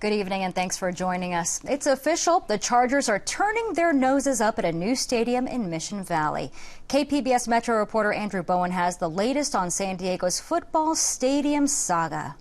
Good evening and thanks for joining us. It's official. The Chargers are turning their noses up at a new stadium in Mission Valley. KPBS Metro reporter Andrew Bowen has the latest on San Diego's football stadium saga.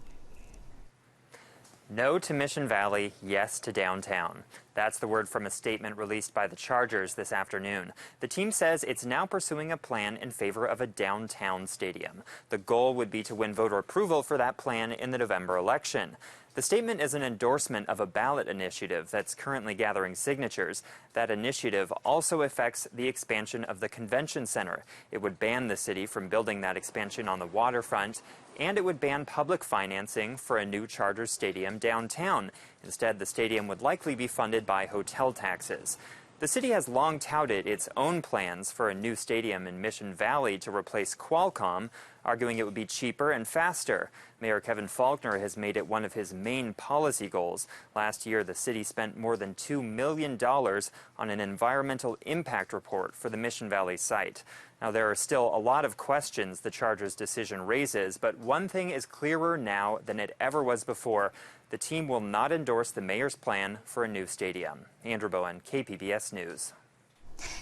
No to Mission Valley, yes to downtown. That's the word from a statement released by the Chargers this afternoon. The team says it's now pursuing a plan in favor of a downtown stadium. The goal would be to win voter approval for that plan in the November election. The statement is an endorsement of a ballot initiative that's currently gathering signatures. That initiative also affects the expansion of the convention center. It would ban the city from building that expansion on the waterfront, and it would ban public financing for a new Chargers stadium downtown. Instead, the stadium would likely be funded by hotel taxes. The city has long touted its own plans for a new stadium in Mission Valley to replace Qualcomm, arguing it would be cheaper and faster. Mayor Kevin Faulconer has made it one of his main policy goals. Last year, the city spent more than $2 million on an environmental impact report for the Mission Valley site. Now, there are still a lot of questions the Chargers' decision raises, but one thing is clearer now than it ever was before. The team will not endorse the mayor's plan for a new stadium. Andrew Bowen, KPBS News.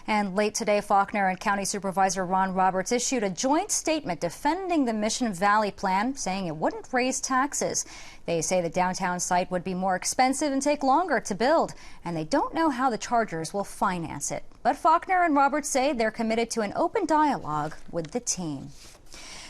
And late today, Faulconer and County Supervisor Ron Roberts issued a joint statement defending the Mission Valley plan, saying it wouldn't raise taxes. They say the downtown site would be more expensive and take longer to build, and they don't know how the Chargers will finance it. But Faulconer and Roberts say they're committed to an open dialogue with the team.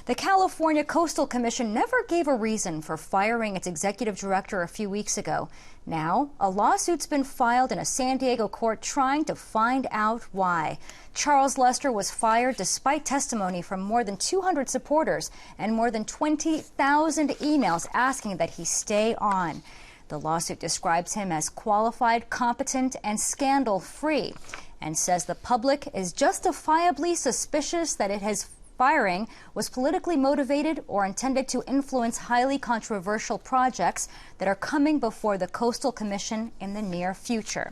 The California Coastal Commission never gave a reason for firing its executive director a few weeks ago. Now, a lawsuit's been filed in a San Diego court trying to find out why. Charles Lester was fired despite testimony from more than 200 supporters and more than 20,000 emails asking that he stay on. The lawsuit describes him as qualified, competent, and scandal-free, and says the public is justifiably suspicious that his firing was politically motivated or intended to influence highly controversial projects that are coming before the Coastal Commission in the near future.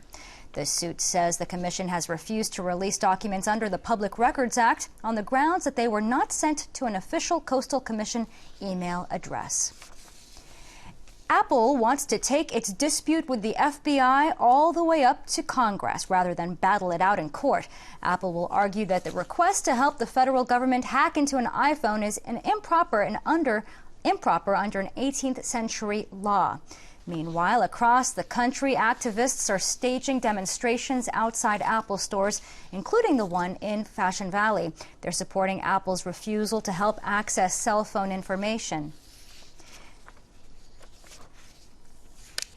The suit says the commission has refused to release documents under the Public Records Act on the grounds that they were not sent to an official Coastal Commission email address. Apple wants to take its dispute with the FBI all the way up to Congress rather than battle it out in court. Apple will argue that the request to help the federal government hack into an iPhone is improper under an 18th century law. Meanwhile, across the country, activists are staging demonstrations outside Apple stores, including the one in Fashion Valley. They're supporting Apple's refusal to help access cell phone information.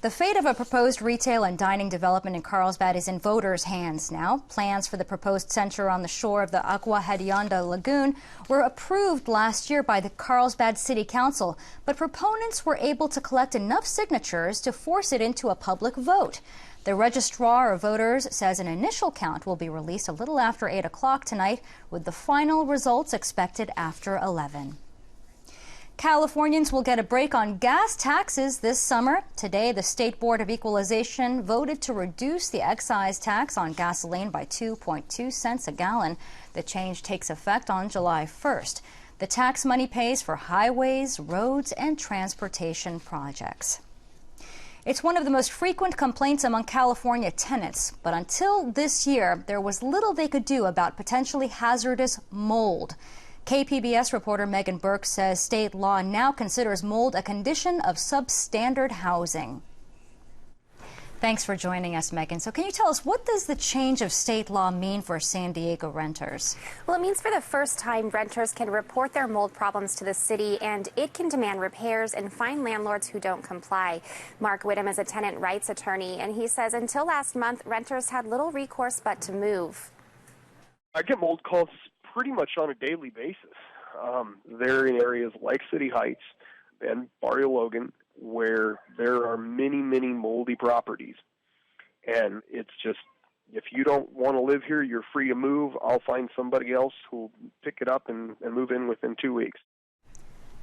The fate of a proposed retail and dining development in Carlsbad is in voters' hands now. Plans for the proposed center on the shore of the Agua Hedionda Lagoon were approved last year by the Carlsbad City Council, but proponents were able to collect enough signatures to force it into a public vote. The registrar of voters says an initial count will be released a little after 8 o'clock tonight, with the final results expected after 11. Californians will get a break on gas taxes this summer. Today, the State Board of Equalization voted to reduce the excise tax on gasoline by 2.2 cents a gallon. The change takes effect on July 1st. The tax money pays for highways, roads, and transportation projects. It's one of the most frequent complaints among California tenants, but until this year, there was little they could do about potentially hazardous mold. KPBS reporter Megan Burke says state law now considers mold a condition of substandard housing. Thanks for joining us, Megan. So can you tell us, what does the change of state law mean for San Diego renters? Well, it means for the first time, renters can report their mold problems to the city, and it can demand repairs and fine landlords who don't comply. Mark Whittam is a tenant rights attorney, and he says until last month, renters had little recourse but to move. I get mold calls pretty much on a daily basis. They're in areas like City Heights and Barrio Logan, where there are many, many moldy properties. And it's just, if you don't want to live here, you're free to move. I'll find somebody else who'll pick it up and move in within 2 weeks.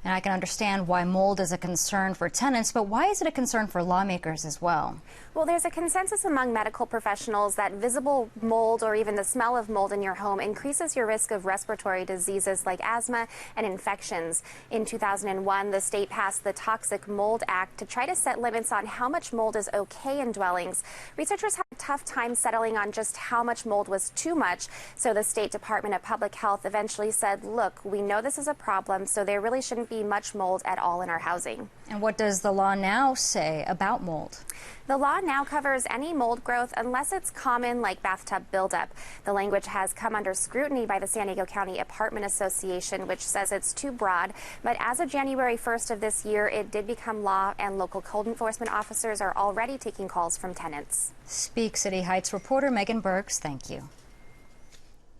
And I can understand why mold is a concern for tenants, but why is it a concern for lawmakers as well? Well, there's a consensus among medical professionals that visible mold or even the smell of mold in your home increases your risk of respiratory diseases like asthma and infections. In 2001, the state passed the Toxic Mold Act to try to set limits on how much mold is okay in dwellings. Researchers had a tough time settling on just how much mold was too much, so the State Department of Public Health eventually said, look, we know this is a problem, so there really shouldn't be much mold at all in our housing. And what does the law now say about mold? The law now covers any mold growth unless it's common, like bathtub buildup. The language has come under scrutiny by the San Diego County Apartment Association, which says it's too broad. But as of January 1st of this year, it did become law, and local code enforcement officers are already taking calls from tenants. Speak City Heights reporter Megan Bergs, thank you.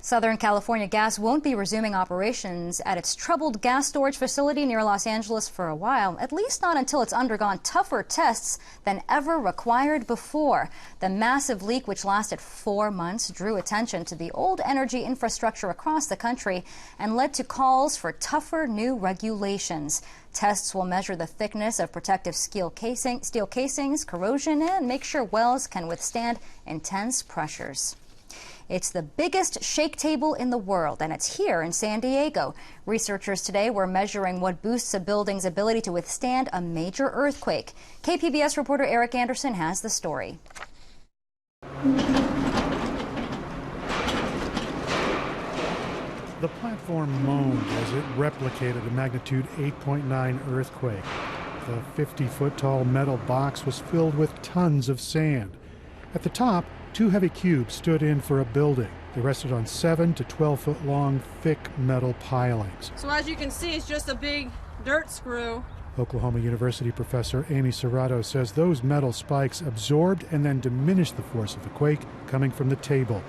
Southern California Gas won't be resuming operations at its troubled gas storage facility near Los Angeles for a while, at least not until it's undergone tougher tests than ever required before. The massive leak, which lasted 4 months, drew attention to the old energy infrastructure across the country and led to calls for tougher new regulations. Tests will measure the thickness of protective steel casings, corrosion, and make sure wells can withstand intense pressures. It's the biggest shake table in the world, and it's here in San Diego. Researchers today were measuring what boosts a building's ability to withstand a major earthquake. KPBS reporter Eric Anderson has the story. The platform moaned as it replicated a magnitude 8.9 earthquake. The 50-foot-tall metal box was filled with tons of sand. At the top, 2 heavy cubes stood in for a building. They rested on 7 to 12-foot-long, thick metal pilings. So as you can see, it's just a big dirt screw. Oklahoma University professor Amy Serrato says those metal spikes absorbed and then diminished the force of the quake coming from the table.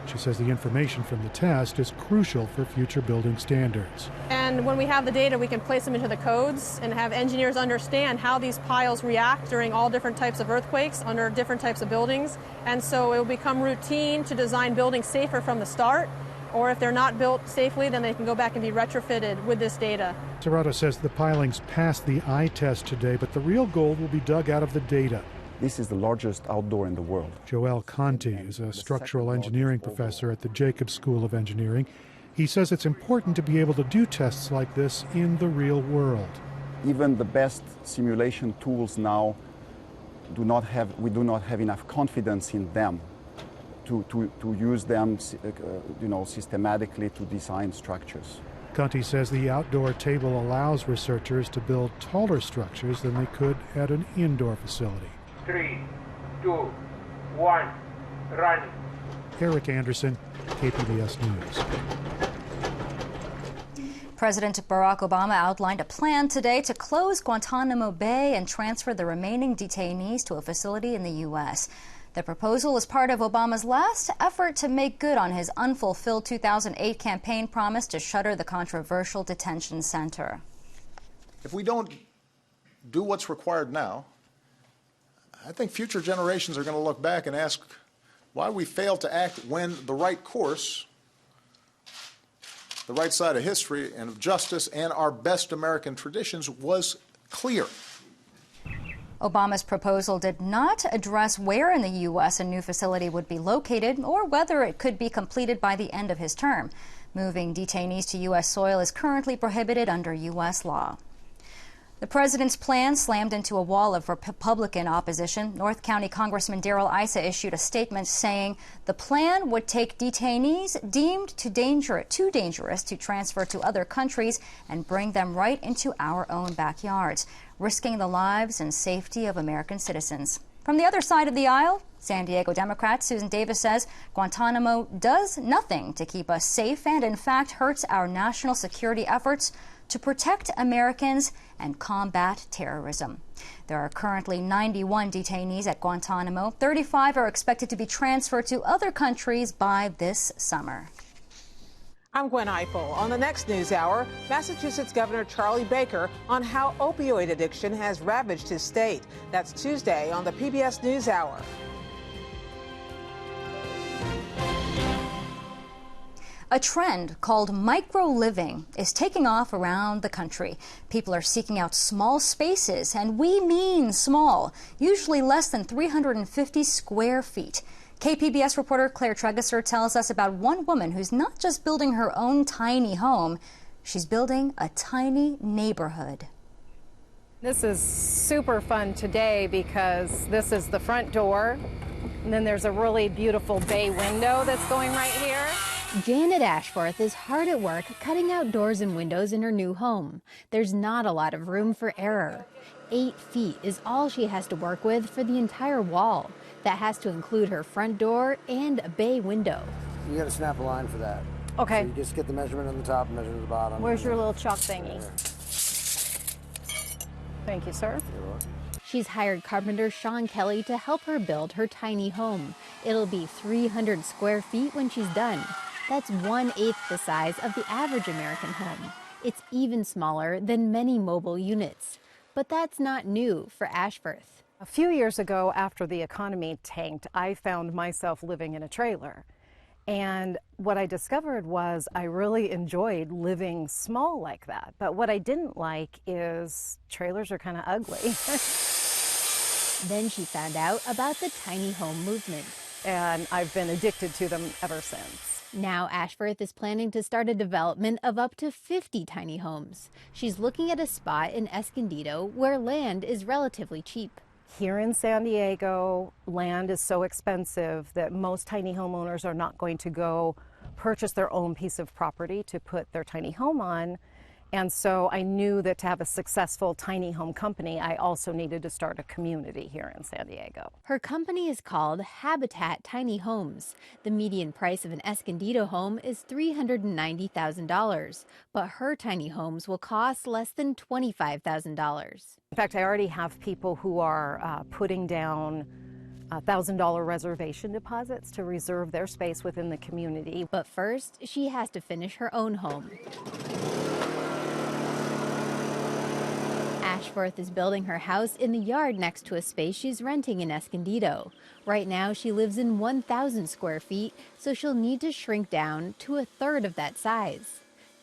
She says the information from the test is crucial for future building standards. And when we have the data, we can place them into the codes and have engineers understand how these piles react during all different types of earthquakes under different types of buildings. And so it will become routine to design buildings safer from the start, or if they're not built safely, then they can go back and be retrofitted with this data. Serrato says the pilings passed the eye test today, but the real gold will be dug out of the data. This is the largest outdoor in the world. Joel Conti is a structural engineering professor at the Jacobs School of Engineering. He says it's important to be able to do tests like this in the real world. Even the best simulation tools now we do not have enough confidence in them to use them systematically to design structures. Conti says the outdoor table allows researchers to build taller structures than they could at an indoor facility. 3, 2, 1, run. Eric Anderson, KPBS News. President Barack Obama outlined a plan today to close Guantanamo Bay and transfer the remaining detainees to a facility in the U.S. The proposal is part of Obama's last effort to make good on his unfulfilled 2008 campaign promise to shutter the controversial detention center. If we don't do what's required now, I think future generations are going to look back and ask why we failed to act when the right course, the right side of history and of justice and our best American traditions was clear. Obama's proposal did not address where in the U.S. a new facility would be located or whether it could be completed by the end of his term. Moving detainees to U.S. soil is currently prohibited under U.S. law. The president's plan slammed into a wall of Republican opposition. North County Congressman Darrell Issa issued a statement saying the plan would take detainees deemed too dangerous to transfer to other countries and bring them right into our own backyards, risking the lives and safety of American citizens. From the other side of the aisle, San Diego Democrat Susan Davis says Guantanamo does nothing to keep us safe and, in fact, hurts our national security efforts to protect Americans and combat terrorism. There are currently 91 detainees at Guantanamo. 35 are expected to be transferred to other countries by this summer. I'm Gwen Eiffel. On the next News Hour, Massachusetts Governor Charlie Baker on how opioid addiction has ravaged his state. That's Tuesday on the PBS News Hour. A trend called micro-living is taking off around the country. People are seeking out small spaces, and we mean small, usually less than 350 square feet. KPBS reporter Claire Tregeser tells us about one woman who's not just building her own tiny home, she's building a tiny neighborhood. This is super fun today because this is the front door, and then there's a really beautiful bay window that's going right here. Janet Ashworth is hard at work cutting out doors and windows in her new home. There's not a lot of room for error. 8 feet is all she has to work with for the entire wall. That has to include her front door and a bay window. You got to snap a line for that. Okay. So you just get the measurement on the top, measure to the bottom. Where's your little chalk thingy? Thank you, sir. She's hired carpenter Sean Kelly to help her build her tiny home. It'll be 300 square feet when she's done. That's 1/8 the size of the average American home. It's even smaller than many mobile units. But that's not new for Ashworth. A few years ago, after the economy tanked, I found myself living in a trailer. And what I discovered was I really enjoyed living small like that. But what I didn't like is trailers are kind of ugly. Then she found out about the tiny home movement. And I've been addicted to them ever since. Now Ashworth is planning to start a development of up to 50 tiny homes. She's looking at a spot in Escondido where land is relatively cheap. Here in San Diego, land is so expensive that most tiny homeowners are not going to go purchase their own piece of property to put their tiny home on. And so I knew that to have a successful tiny home company, I also needed to start a community here in San Diego. Her company is called Habitat Tiny Homes. The median price of an Escondido home is $390,000, but her tiny homes will cost less than $25,000. In fact, I already have people who are putting down $1,000 reservation deposits to reserve their space within the community. But first, she has to finish her own home. Ashworth is building her house in the yard next to a space she's renting in Escondido. Right now, she lives in 1,000 square feet, so she'll need to shrink down to 1/3 of that size.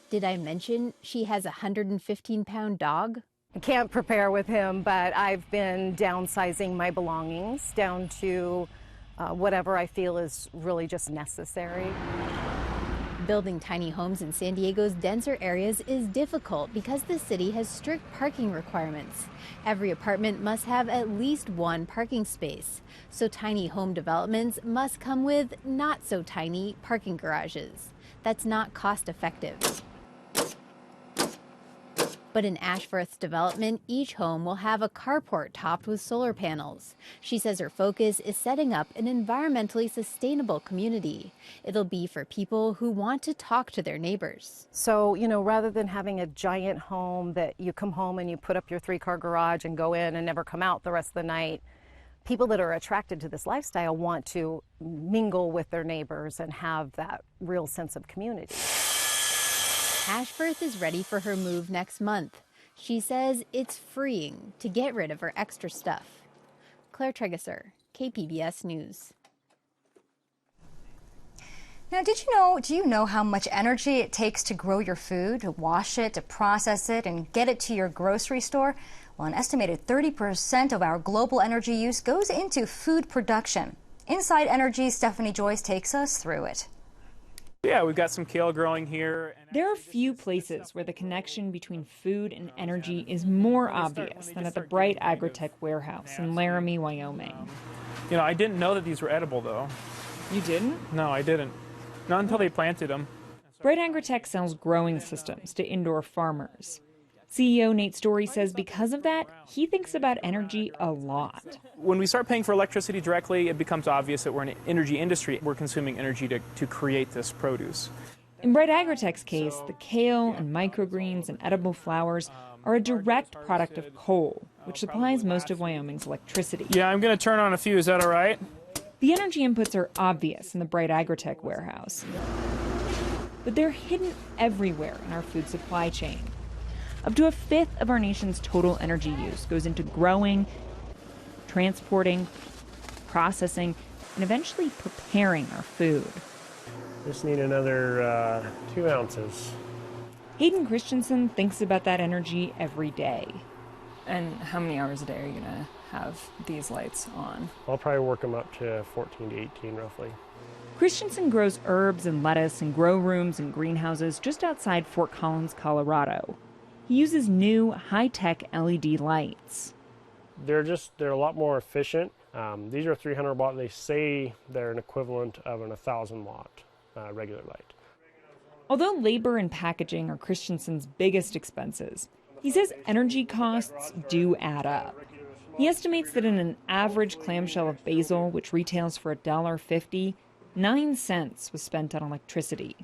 Did I mention she has a 115-pound dog? I can't prepare with him, but I've been downsizing my belongings down to whatever I feel is really just necessary. Building tiny homes in San Diego's denser areas is difficult because the city has strict parking requirements. Every apartment must have at least one parking space, so tiny home developments must come with not so tiny parking garages. That's not cost effective. But in Ashworth's development, each home will have a carport topped with solar panels. She says her focus is setting up an environmentally sustainable community. It'll be for people who want to talk to their neighbors. So, rather than having a giant home that you come home and you put up your 3-car garage and go in and never come out the rest of the night, people that are attracted to this lifestyle want to mingle with their neighbors and have that real sense of community. Ashworth is ready for her move next month. She says it's freeing to get rid of her extra stuff. Claire Tregeser, KPBS News. Now, do you know how much energy it takes to grow your food, to wash it, to process it, and get it to your grocery store? Well, an estimated 30% of our global energy use goes into food production. Inside Energy's Stephanie Joyce takes us through it. Yeah, we've got some kale growing here. There are few places where the connection between food and energy is more obvious than at the Bright Agritech warehouse in Laramie, Wyoming. I didn't know that these were edible, though. You didn't? No, I didn't. Not until they planted them. Bright Agritech sells growing systems to indoor farmers. CEO Nate Story says because of that, he thinks about energy a lot. When we start paying for electricity directly, it becomes obvious that we're in an energy industry. We're consuming energy to create this produce. In Bright Agritech's case, the kale and microgreens and edible flowers are a direct product of coal, which supplies most of Wyoming's electricity. Yeah, I'm going to turn on a few. Is that all right? The energy inputs are obvious in the Bright Agritech warehouse, but they're hidden everywhere in our food supply chain. Up to 1/5 of our nation's total energy use goes into growing, transporting, processing, and eventually preparing our food. Just need another 2 ounces. Hayden Christensen thinks about that energy every day. And how many hours a day are you going to have these lights on? I'll probably work them up to 14 to 18 roughly. Christensen grows herbs and lettuce in grow rooms and greenhouses just outside Fort Collins, Colorado. He uses new, high-tech LED lights. They're a lot more efficient. These are 300 watt. They say they're an equivalent of an 1,000 watt regular light. Although labor and packaging are Christensen's biggest expenses, he says energy costs do add up. He estimates that in an average clamshell of basil, which retails for $1.50, 9 cents was spent on electricity.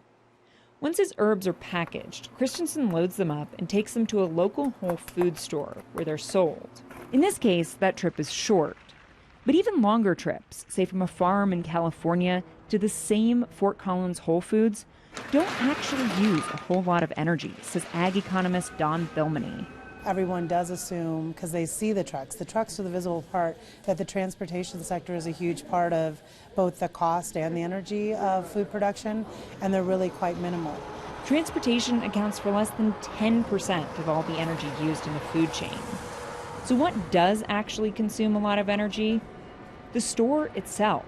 Once his herbs are packaged, Christensen loads them up and takes them to a local Whole Foods store where they're sold. In this case, that trip is short. But even longer trips, say from a farm in California to the same Fort Collins Whole Foods, don't actually use a whole lot of energy, says ag economist Don Thilmany. Everyone does assume, because they see the trucks are the visible part, that the transportation sector is a huge part of both the cost and the energy of food production, and they're really quite minimal. Transportation accounts for less than 10% of all the energy used in the food chain. So what does actually consume a lot of energy? The store itself.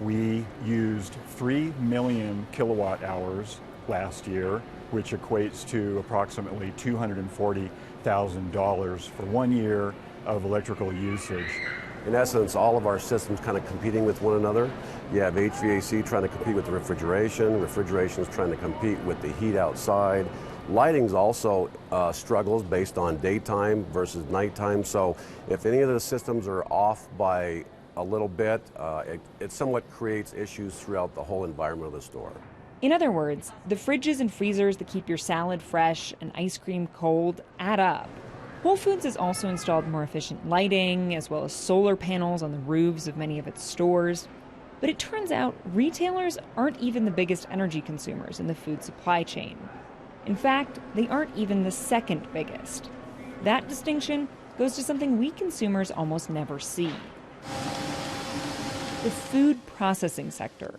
We used 3 million kilowatt hours last year, which equates to approximately $240,000 for 1 year of electrical usage. In essence, all of our systems kind of competing with one another. You have HVAC trying to compete with the refrigeration is trying to compete with the heat outside. Lighting's also struggles based on daytime versus nighttime, so if any of the systems are off by a little bit, it somewhat creates issues throughout the whole environment of the store. In other words, the fridges and freezers that keep your salad fresh and ice cream cold add up. Whole Foods has also installed more efficient lighting, as well as solar panels on the roofs of many of its stores. But it turns out retailers aren't even the biggest energy consumers in the food supply chain. In fact, they aren't even the second biggest. That distinction goes to something we consumers almost never see: the food processing sector.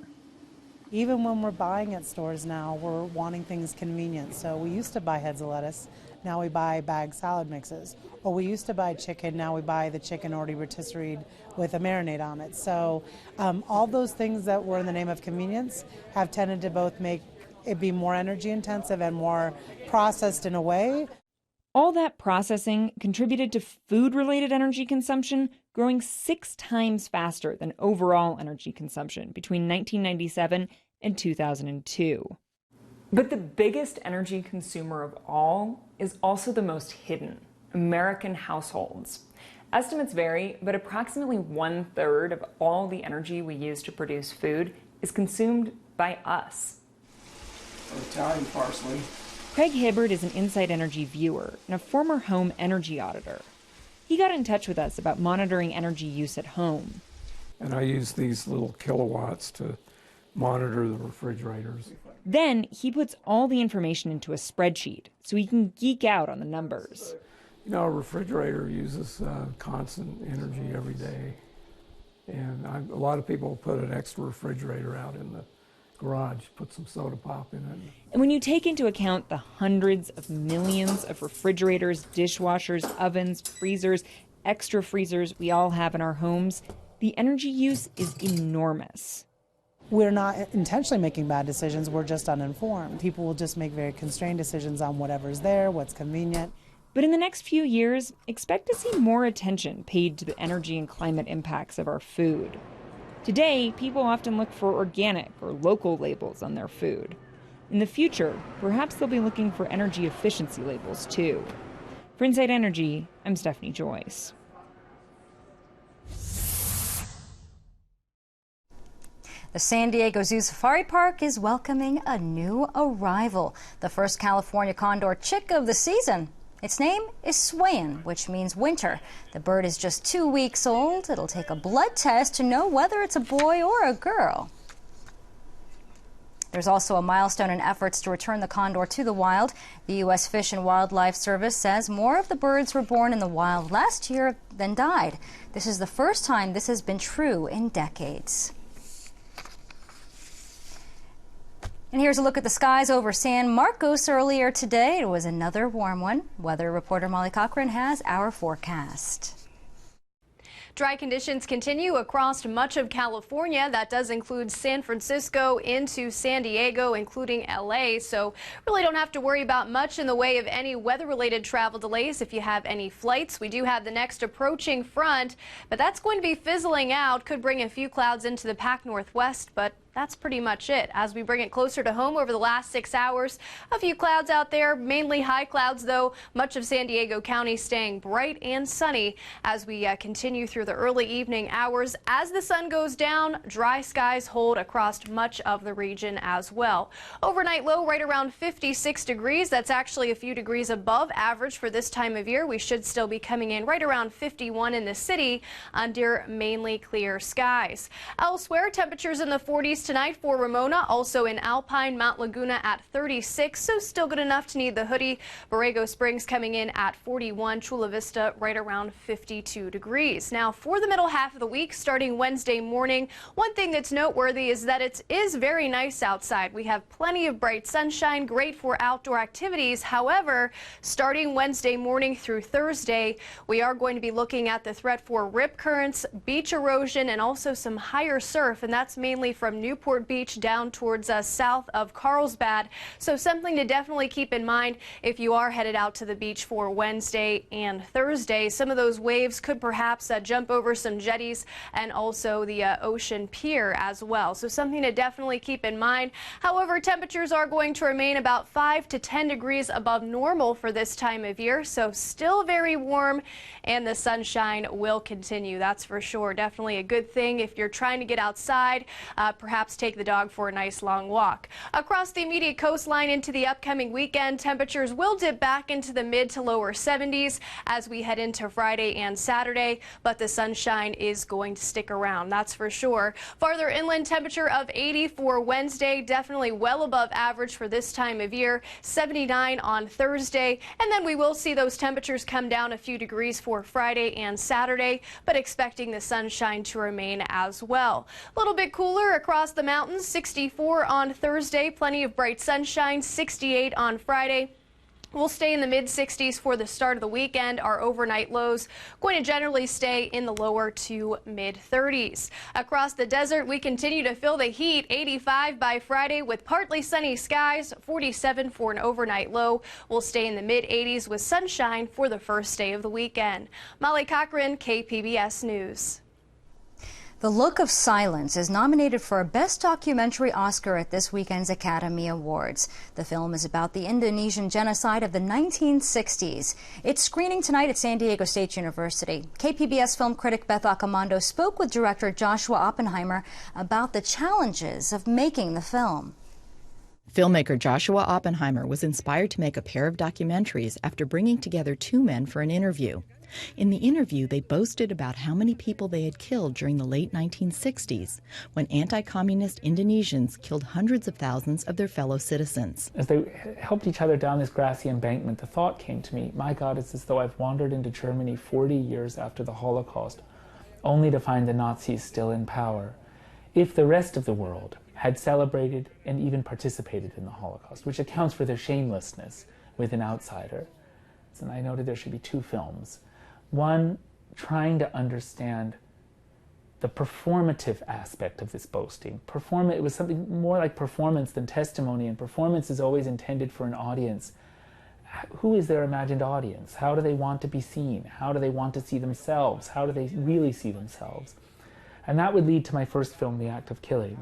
Even when we're buying at stores now, we're wanting things convenient. So we used to buy heads of lettuce, now we buy bagged salad mixes. Or we used to buy chicken, now we buy the chicken already rotisseried with a marinade on it. So all those things that were in the name of convenience have tended to both make it be more energy intensive and more processed in a way. All that processing contributed to food-related energy consumption growing 6 times faster than overall energy consumption between 1997 and 2002. But the biggest energy consumer of all is also the most hidden: American households. Estimates vary, but approximately 1/3 of all the energy we use to produce food is consumed by us. Italian parsley. Craig Hibbard is an Insight Energy viewer and a former home energy auditor. He got in touch with us about monitoring energy use at home. And I use these little kilowatts to monitor the refrigerators. Then he puts all the information into a spreadsheet so he can geek out on the numbers. You know, a refrigerator uses constant energy every day. And a lot of people put an extra refrigerator out in the garage, put some soda pop in it. And when you take into account the hundreds of millions of refrigerators, dishwashers, ovens, freezers, extra freezers we all have in our homes, the energy use is enormous. We're not intentionally making bad decisions, we're just uninformed. People will just make very constrained decisions on whatever's there, what's convenient. But in the next few years, expect to see more attention paid to the energy and climate impacts of our food. Today, people often look for organic or local labels on their food. In the future, perhaps they'll be looking for energy efficiency labels too. For Insight Energy, I'm Stephanie Joyce. The San Diego Zoo Safari Park is welcoming a new arrival, the first California condor chick of the season. Its name is Swayan, which means winter. The bird is just 2 weeks old. It'll take a blood test to know whether it's a boy or a girl. There's also a milestone in efforts to return the condor to the wild. The U.S. Fish and Wildlife Service says more of the birds were born in the wild last year than died. This is the first time this has been true in decades. And here's a look at the skies over San Marcos earlier today. It was another warm one. Weather reporter Molly Cochran has our forecast. Dry conditions continue across much of California. That does include San Francisco into San Diego, including LA. So really don't have to worry about much in the way of any weather-related travel delays if you have any flights. We do have the next approaching front, but that's going to be fizzling out. Could bring a few clouds into the Pac Northwest, but that's pretty much it. As we bring it closer to home over the last 6 hours, a few clouds out there, mainly high clouds, though much of San Diego County staying bright and sunny as we continue through the early evening hours. As the sun goes down, dry skies hold across much of the region as well. Overnight low right around 56 degrees. That's actually a few degrees above average for this time of year. We should still be coming in right around 51 in the city under mainly clear skies. Elsewhere, temperatures in the 40s tonight for Ramona, also in Alpine, Mount Laguna at 36, so still good enough to need the hoodie. Borrego Springs coming in at 41, Chula Vista right around 52 degrees. Now for the middle half of the week, starting Wednesday morning, one thing that's noteworthy is that it is very nice outside. We have plenty of bright sunshine, great for outdoor activities. However, starting Wednesday morning through Thursday, we are going to be looking at the threat for rip currents, beach erosion, and also some higher surf, and that's mainly from Newport Beach down towards south of Carlsbad. So something to definitely keep in mind if you are headed out to the beach for Wednesday and Thursday. Some of those waves could perhaps jump over some jetties and also the ocean pier as well. So something to definitely keep in mind. However, temperatures are going to remain about 5 to 10 degrees above normal for this time of year. So still very warm, and the sunshine will continue. That's for sure. Definitely a good thing if you're trying to get outside, perhaps take the dog for a nice long walk. Across the immediate coastline into the upcoming weekend, temperatures will dip back into the mid to lower 70s as we head into Friday and Saturday, but the sunshine is going to stick around, that's for sure. Farther inland, temperature of 80 for Wednesday, definitely well above average for this time of year, 79 on Thursday, and then we will see those temperatures come down a few degrees for Friday and Saturday, but expecting the sunshine to remain as well. A little bit cooler across the mountains, 64 on Thursday, plenty of bright sunshine, 68 on Friday. We'll stay in the mid-60s for the start of the weekend. Our overnight lows going to generally stay in the lower to mid-30s. Across the desert, we continue to feel the heat, 85 by Friday with partly sunny skies, 47 for an overnight low. We'll stay in the mid-80s with sunshine for the first day of the weekend. Molly Cochran, KPBS News. The Look of Silence is nominated for a Best Documentary Oscar at this weekend's Academy Awards. The film is about the Indonesian genocide of the 1960s. It's screening tonight at San Diego State University. KPBS film critic Beth Accomando spoke with director Joshua Oppenheimer about the challenges of making the film. Filmmaker Joshua Oppenheimer was inspired to make a pair of documentaries after bringing together two men for an interview. In the interview, they boasted about how many people they had killed during the late 1960s, when anti-communist Indonesians killed hundreds of thousands of their fellow citizens. As they helped each other down this grassy embankment, the thought came to me, my God, it's as though I've wandered into Germany 40 years after the Holocaust, only to find the Nazis still in power. If the rest of the world had celebrated and even participated in the Holocaust, which accounts for their shamelessness with an outsider, and I noted there should be two films. One, trying to understand the performative aspect of this boasting. It was something more like performance than testimony, and performance is always intended for an audience. Who is their imagined audience? How do they want to be seen? How do they want to see themselves? How do they really see themselves? And that would lead to my first film, The Act of Killing.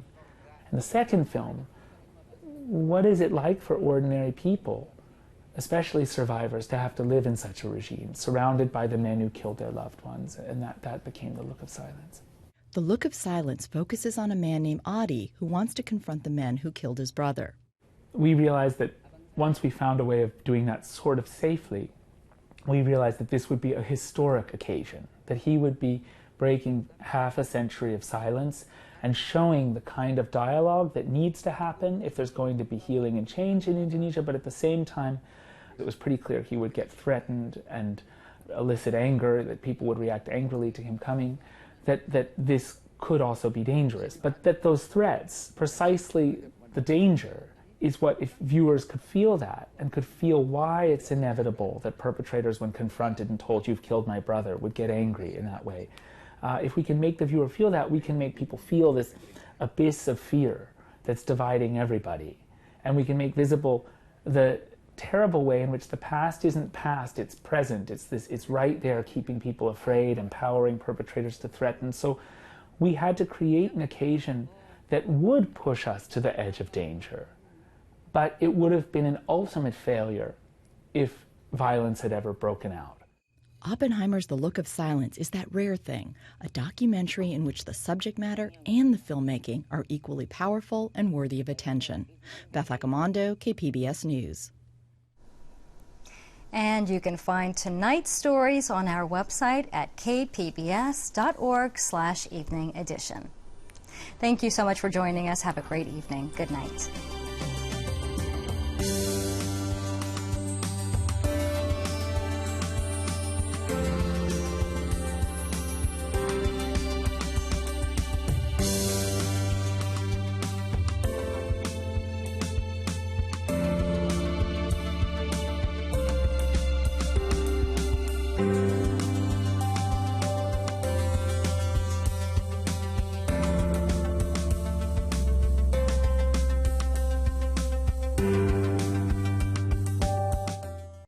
And the second film, what is it like for ordinary people, especially survivors, to have to live in such a regime, surrounded by the men who killed their loved ones? And that became The Look of Silence. The Look of Silence focuses on a man named Adi who wants to confront the men who killed his brother. We realized that once we found a way of doing that sort of safely, we realized that this would be a historic occasion, that he would be breaking half a century of silence and showing the kind of dialogue that needs to happen if there's going to be healing and change in Indonesia, but at the same time, it was pretty clear he would get threatened and elicit anger, that people would react angrily to him coming, that this could also be dangerous, but that those threats, precisely the danger, is what if viewers could feel that and could feel why it's inevitable that perpetrators, when confronted and told you've killed my brother, would get angry in that way. If we can make the viewer feel that, we can make people feel this abyss of fear that's dividing everybody. And we can make visible the terrible way in which the past isn't past, it's present. It's right there keeping people afraid, empowering perpetrators to threaten. So we had to create an occasion that would push us to the edge of danger. But it would have been an ultimate failure if violence had ever broken out. Oppenheimer's The Look of Silence is that rare thing, a documentary in which the subject matter and the filmmaking are equally powerful and worthy of attention. Beth Accomando, KPBS News. And you can find tonight's stories on our website at kpbs.org/evening edition. Thank you so much for joining us. Have a great evening. Good night.